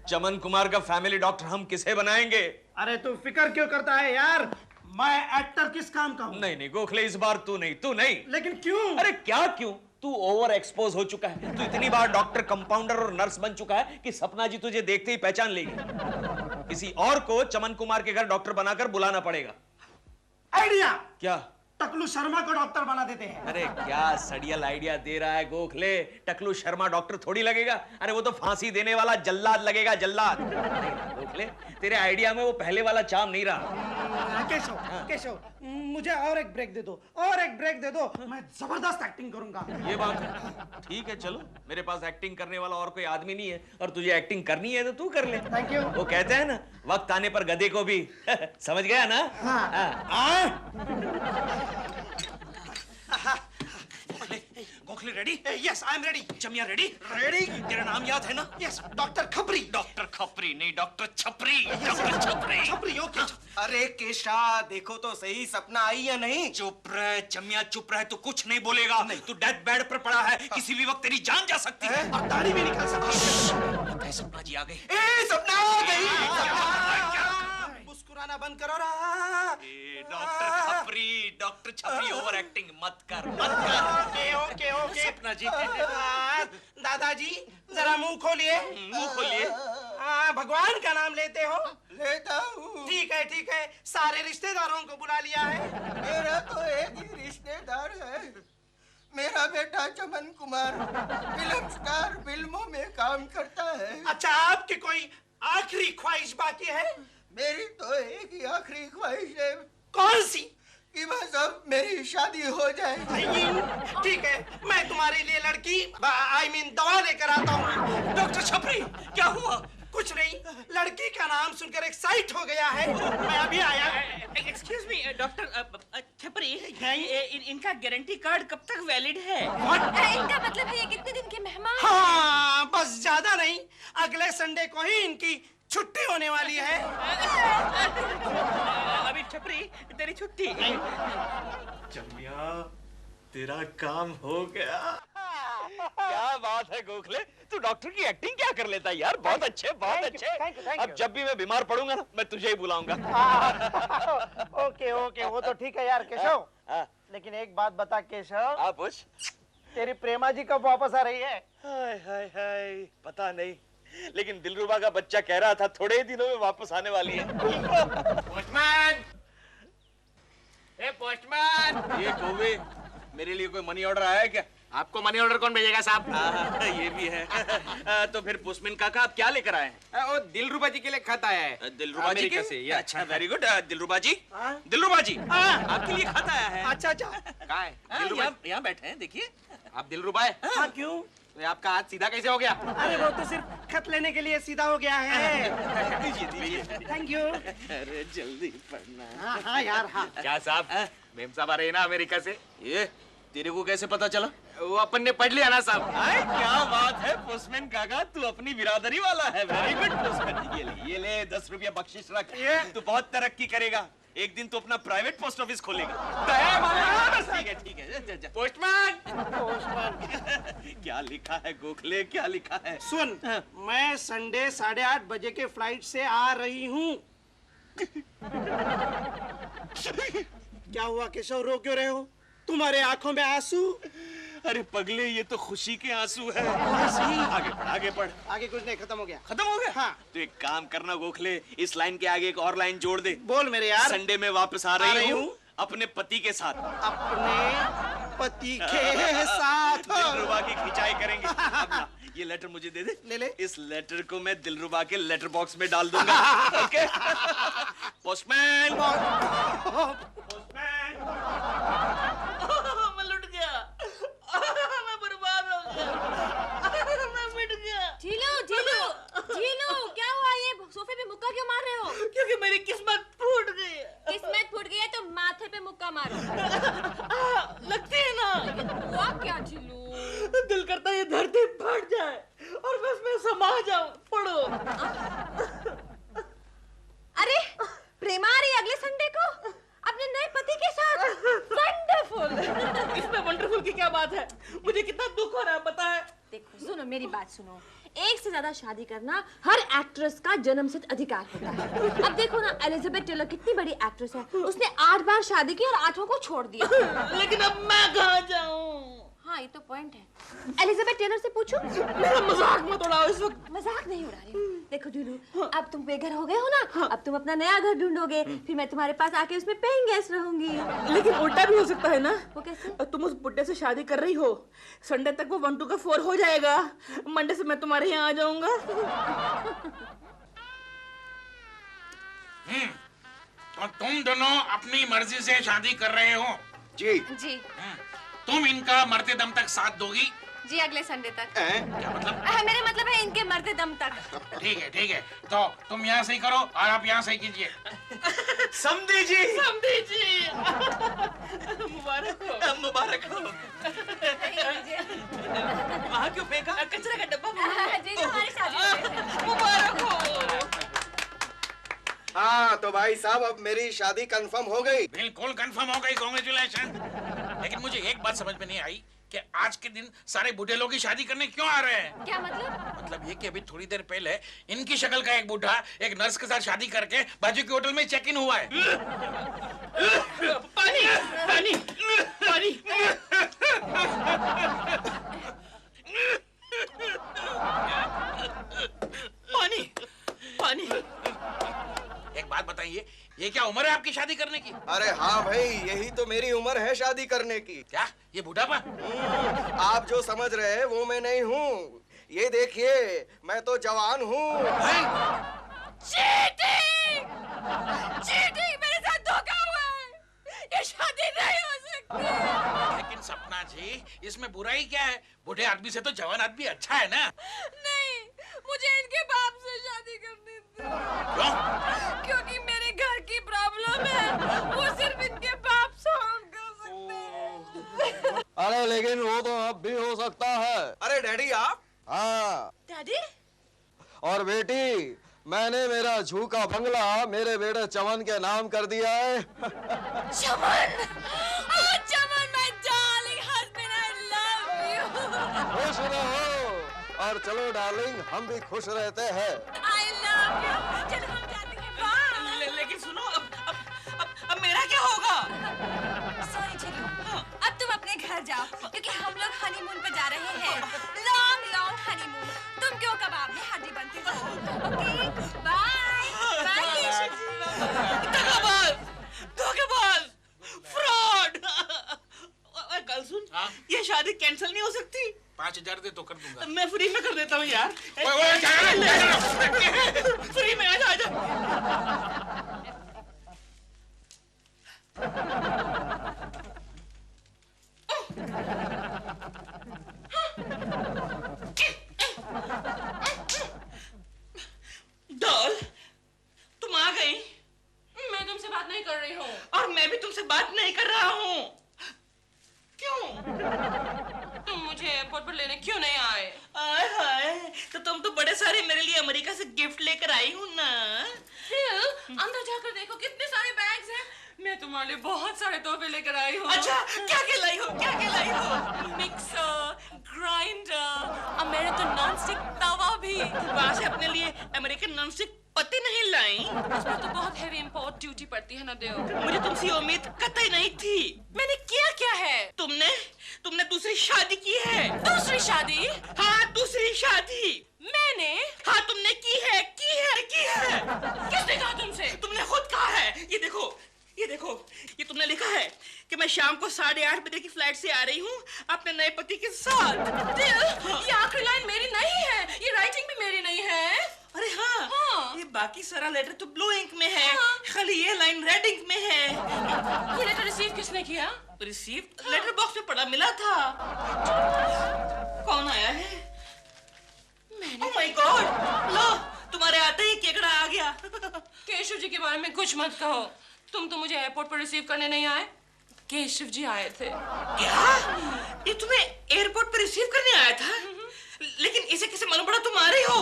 चमन कुमार का फैमिली डॉक्टर हम किसे बनाएंगे? अरे तू फिक्र क्यों करता है यार, मैं एक्टर किस काम का हूँ। नहीं नहीं गोखले, इस बार तू नहीं, तू नहीं। लेकिन क्यों? अरे क्या क्यों? तू ओवर एक्सपोज हो चुका है, तू इतनी बार डॉक्टर, कंपाउंडर और नर्स बन चुका है कि सपना जी तुझे देखते ही पहचान लेगी। किसी और को चमन कुमार के घर डॉक्टर बनाकर बुलाना पड़ेगा। आइडिया क्या? टकलू शर्मा को डॉक्टर बना देते हैं। अरे क्या सड़ियल आइडिया दे रहा है गोखले, टकलू शर्मा डॉक्टर थोड़ी लगेगा, अरे वो तो फांसी देने वाला जल्लाद लगेगा, जल्लाद। गोखले, तेरे आइडिया में वो पहले वाला चार्म नहीं रहा। केशव, केशव, मुझे और एक ब्रेक दे दो, और एक ब्रेक दे दो, मैं जबरदस्त एक्टिंग करूंगा। ये बात है, ठीक है चलो, मेरे पास एक्टिंग करने वाला और कोई आदमी नहीं है, और तुझे एक्टिंग करनी है तो तू कर ले। Thank you. वो कहते हैं ना, वक्त आने पर गधे को भी समझ गया ना? Gokhale ready? Yes I am ready. Chamiya ready? Ready. तेरा नाम याद है ना? Yes, doctor Khapri. Doctor Khapri नहीं, doctor Chhapri. Doctor Chhapri. Khapri, okay. अरे केशा, देखो तो सही, सपना आई या नहीं? चुप रह चमिया, चुप रह, तू कुछ नहीं बोलेगा। तू डेथ बेड पर पड़ा है, किसी भी वक्त तेरी जान जा सकती है। और दाढ़ी भी निकल सकती है। लगता है सपना जी आ गई। ए सपना आ गई। मुस्कुराना बंद करो। डॉक्टर खपरी, डॉक्टर छपरी, ओवर एक्टिंग मत कर, मत कर। Okay okay okay. सपना जी, दादाजी जरा मुंह खोलिए। मुंह खोलिए। भगवान का नाम लेते हो? लेता हूँ। ठीक है, सारे रिश्तेदारों को बुला लिया है। मेरा तो एक ही रिश्तेदार है, मेरा बेटा चमन कुमार, फिल्म स्टार, फिल्मों में काम करता है। अच्छा, आपकी कोई आखिरी ख्वाहिश बाकी है? मेरी तो एक ही आखिरी ख्वाहिश है। कौन सी? कि बस अब मेरी शादी हो जाए। ठीक है, मैं तुम्हारे लिए लड़की दवा लेकर आता हूँ। डॉक्टर छपरी, क्या हुआ? कुछ नहीं, लड़की का नाम सुनकर एक्साइट हो गया है। मैं अभी आया। एक्सक्यूज मी डॉक्टर छपरी, इनका गारंटी कार्ड कब तक वैलिड है? इनका मतलब है ये कितने दिन के मेहमान? हाँ, बस ज्यादा नहीं, अगले संडे को ही इनकी छुट्टी होने वाली है। अभी छपरी, तेरी छुट्टी। चमिया, तेरा काम हो गया। क्या बात है गोखले, तू डॉक्टर की एक्टिंग क्या कर लेता है यार, बहुत अच्छे, बहुत अच्छे। अब जब भी मैं बीमार पड़ूंगा ना, मैं तुझे ही बुलाऊंगा। ओके, वो तो ठीक है यार केशव। लेकिन एक बात बता केशव। हाँ पूछ। तेरी प्रेमा जी कब वापस आ रही है? हाय हाय हाय, पता नहीं, लेकिन दिलरुबा का बच्चा कह रहा था थोड़े ही दिनों में वापस आने वाली है। पोस्टमैन, ए पोस्टमैन, ये कौवे, मेरे लिए कोई मनी ऑर्डर आया है क्या? आपको मनी ऑर्डर कौन भेजेगा साहब? ये भी है। तो फिर पोस्टमैन काका आप क्या लेकर आए हैं? वो दिलरुबा जी के लिए खत आया है। दिलरुबा जी के? से। अच्छा, वेरी गुड। दिलरुबा जी, दिलरुबा जी, आपके लिए खत आया है। अच्छा, कहाँ है? यहाँ बैठे हैं, देखिए। आप दिलरुबा है? हाँ, क्यों? तो आपका हाथ सीधा कैसे हो गया? अरे वो तो सिर्फ खत लेने के लिए सीधा हो गया है। Thank you. अरे जल्दी पढ़ना। हाँ यार, हाँ। क्या साहब, मेम साहब आ रहे हैं ना अमेरिका से? ये तेरे को कैसे पता चला? वो अपन ने पढ़ लिया ना साहब। क्या बात है पोस्टमैन काका, तू अपनी बिरादरी वाला है। Very good postman. ये ले 10 रुपया बख्शिश रख, तू बहुत तरक्की करेगा। एक दिन तो अपना प्राइवेट पोस्ट ऑफिस खोलेगा। ठीक है। पोस्टमैन, क्या लिखा है गोखले, क्या लिखा है? सुन, मैं संडे 8:30 बजे के फ्लाइट से आ रही हूँ। क्या हुआ केशव, रो क्यों रहे हो? तुम्हारे आंखों में आंसू? अरे पगले, ये तो खुशी के आंसू है। आगे पढ़। आगे कुछ नहीं, खत्म हो गया। खत्म हो गया? हाँ। तो एक काम करना गोखले, इस लाइन के आगे एक और लाइन जोड़ दे। बोल मेरे यार। संडे में वापस आ रही हूँ अपने पति के साथ। अपने पति के साथ दिलरुबा की खिंचाई करेंगे। अपना ये लेटर मुझे दे दे। ले। इस लेटर को मैं दिलरुबा के लेटर बॉक्स में डाल दूंगा। ओके? पोस्टमैन। मैं लुट गया, मैं बर्बाद हो गया, मैं मिट गया। जीलू, क्या हुआ? ये सोफे पे मुक्का क्यों मार रहे हो? क्योंकि मेरी किस्मत फूट गई। किस्मत फूट गई है तो माथे पे मुक्का मारो। लगती है ना। हुआ क्या जीलू? दिल करता है ये धरती फट जाए और बस मैं समा जाऊं। पढ़ो। अरे प्रेमा आ रही है अगले संडे को अपने नए पति के साथ। वंडरफुल। इसमें वंडरफुल की क्या बात है? मुझे कितना दुख हो रहा है पता है? देखो सुनो, मेरी बात सुनो। एक से ज्यादा शादी करना हर एक्ट्रेस का जन्मसिद्ध अधिकार होता है। अब देखो ना, एलिजाबेथ टेलर कितनी बड़ी एक्ट्रेस है, उसने 8 बार शादी की और 8 को छोड़ दिया। लेकिन अब मैं कहाँ जाऊँ? हाँ, ये तो पॉइंट है। एलिजाबेथ टेलर से पूछो। मेरा मजाक मत उड़ाओ इस वक्त। मजाक नहीं उड़ा रही हूँ। देखो जूलू, अब तुम बेघर हो गए हो ना, अब तुम अपना नया घर ढूंढोगे, फिर मैं तुम्हारे पास आके उसमें पेइंग गेस्ट रहूंगी। लेकिन उल्टा भी हो सकता है ना। वो कैसे? तुम उस बुड्ढे से शादी कर रही हो, संडे तक वो 1 2 का 4 हो जाएगा, मंडे से मैं तुम्हारे यहाँ आ जाऊंगा। तो तुम दोनों अपनी मर्जी से शादी कर रहे हो? जी। तुम इनका मरते दम तक साथ दोगी? जी, अगले संडे तक। क्या मतलब? मेरा मतलब है इनके मरते दम तक। ठीक है। तो तुम यहाँ सही करो और आप यहाँ सही कीजिए। समधी जी। मुबारक हो। वहाँ क्यों फेंका? कचरा का डब्बा। हमारी शादी मुबारक हो। हाँ तो भाई साहब, अब मेरी शादी कंफर्म हो गई। बिल्कुल कंफर्म हो गई, कांग्रेचुलेशन। लेकिन मुझे एक बात समझ में नहीं आई कि आज के दिन सारे बूढ़े लोग ही शादी करने क्यों आ रहे हैं? क्या मतलब? मतलब ये कि अभी थोड़ी देर पहले इनकी शक्ल का एक बूढ़ा एक नर्स के साथ शादी करके बाजू के होटल में चेक इन हुआ है। पानी। ये क्या उम्र है आपकी शादी करने की? अरे हाँ भाई, यही तो मेरी उम्र है शादी करने की। क्या ये बुढ़ापा? आप जो समझ रहे हैं वो मैं नहीं हूँ। ये देखिए, मैं तो जवान हूँ। चीटिंग! चीटिंग! मेरे साथ धोखा हुआ है। ये शादी नहीं हो सकती। लेकिन सपना जी, इसमें बुराई क्या है? बूढ़े आदमी से तो जवान आदमी अच्छा है ना? नहीं, मुझे इनके बाप से शादी करनी थी। क्यों? क्योंकि मेरे घर की प्रॉब्लम है, वो सिर्फ इनके बाप सॉल्व कर सकते हैं। अरे लेकिन वो तो अब भी हो सकता है। अरे डैडी आप? हाँ। डैडी? और बेटी, मैंने मेरा झूका बंगला मेरे बेटे चमन के नाम कर दिया है। चमन! Oh, Chaman, my darling husband, I love you. खुश रहो और चलो डार्लिंग, हम भी खुश रहते हैं। I love you. चलो हम जाते हैं बाहर। लेकिन सुनो, अब मेरा क्या होगा? सॉरी चिकू, अब तुम अपने घर जाओ क्योंकि हम लोग हनीमून पे जा रहे हैं। Long long honeymoon. तुम क्यों कबाब में हड्डी बनती हो? Okay, bye bye. धोखेबाज, फ्रॉड। कल सुन, ये शादी कैंसिल नहीं हो सकती? 5,000 दे तो कर दूंगा। मैं फ्री में कर देता हूँ यार। फ्री में आजा। डॉल, तुम आ गई? मैं तुमसे बात नहीं कर रही हूँ। और मैं भी तुमसे बात नहीं कर रहा हूँ। क्यों? तुम मुझे एयरपोर्ट पर लेने क्यों नहीं आए? आए हाय, तो तुम तो बड़े सारे मेरे लिए अमेरिका से गिफ्ट लेकर आई हूँ ना। अंदर जाकर देखो कितने सारे बैग्स हैं। मैं तुम्हारे लिए बहुत सारे तोहफे लेकर आई हूँ। अच्छा, क्या क्या लाई हो? क्या क्या लाई हो? मिक्सर, ग्राइंडर, अमेरिकन नॉनस्टिक तवा भी। वहाँ से अपने लिए अमेरिकन नॉनस्टिक पत्ती नहीं लाई? इसमें तो बहुत हेवी इंपोर्ट ड्यूटी पड़ती है ना देव। मुझे तुमसे उम्मीद कतई नहीं थी। मैंने किया क्या है? तुमने दूसरी शादी की है। दूसरी शादी? हाँ, दूसरी शादी। मैंने? हाँ, तुमने की है। किसने कहा तुमसे? तुमने खुद कहा है। ये देखो, ये तुमने लिखा है कि मैं शाम को 8:30 बजे की फ्लाइट से आ रही हूँ अपने नए पति के साथ। ये आखिरी लाइन मेरी नहीं है, ये राइटिंग भी मेरी नहीं है। अरे हाँ, ये बाकी सारा लेटर तो ब्लू इंक में है। खाली ये लाइन रेड इंक में है। ये लेटर रिसीव किसने किया? रिसीव लेटर बॉक्स में पड़ा मिला था। कौन आया है? मैंने। Oh my God! लो, तुम्हारे आते ही केकड़ा आ गया। केशव जी के बारे में कुछ मत कहो। तुम तो मुझे एयरपोर्ट पर रिसीव करने नहीं आए, केशव जी आए थे। क्या? ये तुम्हें एयरपोर्ट पर रिसीव करने आया था? लेकिन इसे किसे मालूम पड़ा तुम आ रही हो?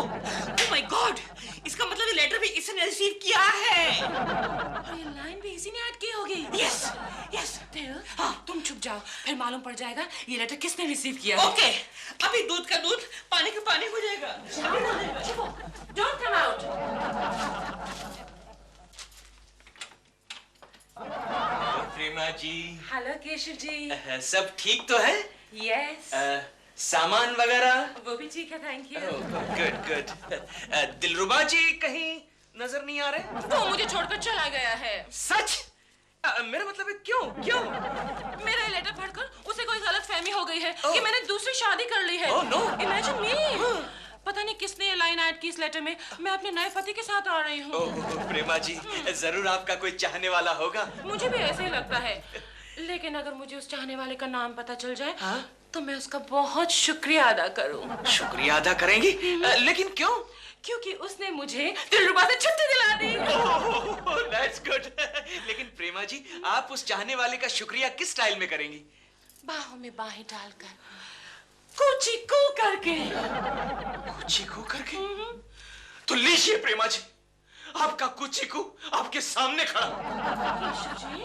Oh my God! इसका मतलब ये लेटर भी इसने रिसीव किया है। और ये लाइन भी इसी ने ऐड की होगी। Yes. हाँ, तुम छुप जाओ, फिर मालूम पड़ जाएगा ये लेटर किसने रिसीव किया। ओके, अभी दूध का दूध, पानी का पानी हो जाएगा। Don't come out. Prema ji. Hello Keshav ji. सब ठीक तो है? यस। सामान वगैरह? वो भी ठीक है, थैंक यू। गुड। दिलरुबा जी कहीं नजर नहीं आ रहे? वो मुझे छोड़कर चला गया है। सच? मेरा मतलब है क्यों? मेरा लेटर पढ़कर उसे कोई गलतफहमी हो गई है कि मैंने दूसरी शादी कर ली है। no. Imagine me. पता नहीं किसने ये लाइन ऐड की इस लेटर में। मैं अपने नए पति के साथ आ रही हूँ। प्रेमा जी, जरूर आपका कोई चाहने वाला होगा। मुझे भी ऐसे ही लगता है, लेकिन अगर मुझे उस चाहने वाले का नाम पता चल जाए, तो मैं उसका बहुत शुक्रिया अदा करूँ। शुक्रिया अदा करेंगी? लेकिन क्यों? क्योंकि उसने मुझे दिलरुबा से छुट्टी दिला दी। That's good. लेकिन प्रेमा जी, आप उस चाहने वाले का शुक्रिया किस स्टाइल में करेंगी? बाहों में बाहें डालकर, कूची कू करके। कुची को करके? तो लीजिए प्रेमा जी, आपका कुची को आपके सामने खड़ा। केशव जी,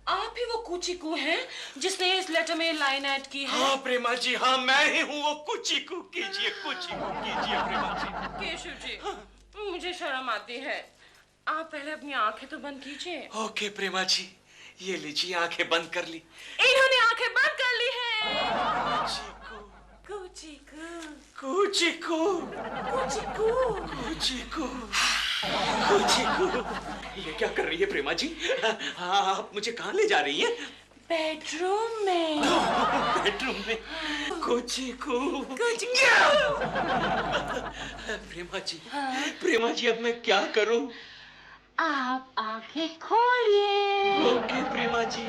आप ही वो कुची को हैं जिसने इस लेटर में लाइन ऐड की है? हाँ प्रेमा जी, हाँ मैं ही हूँ वो कुची को। कीजिए प्रेमा जी। केशव जी, मुझे शर्म आती है। आप पहले अपनी आंखें तो बंद कीजिए। ओके प्रेमा जी, ये लीजिए आंखें बंद कर ली। इन्होंने आंखें बंद कर ली हैं। कुची को। कुची को। ये क्या कर रही है प्रेमा जी? आप मुझे कहाँ ले जा रही हैं? बेडरूम में। बेडरूम में? कुछ प्रेमा जी अब मैं क्या करूं? आप आंखें खोलिए। ओके प्रेमा जी।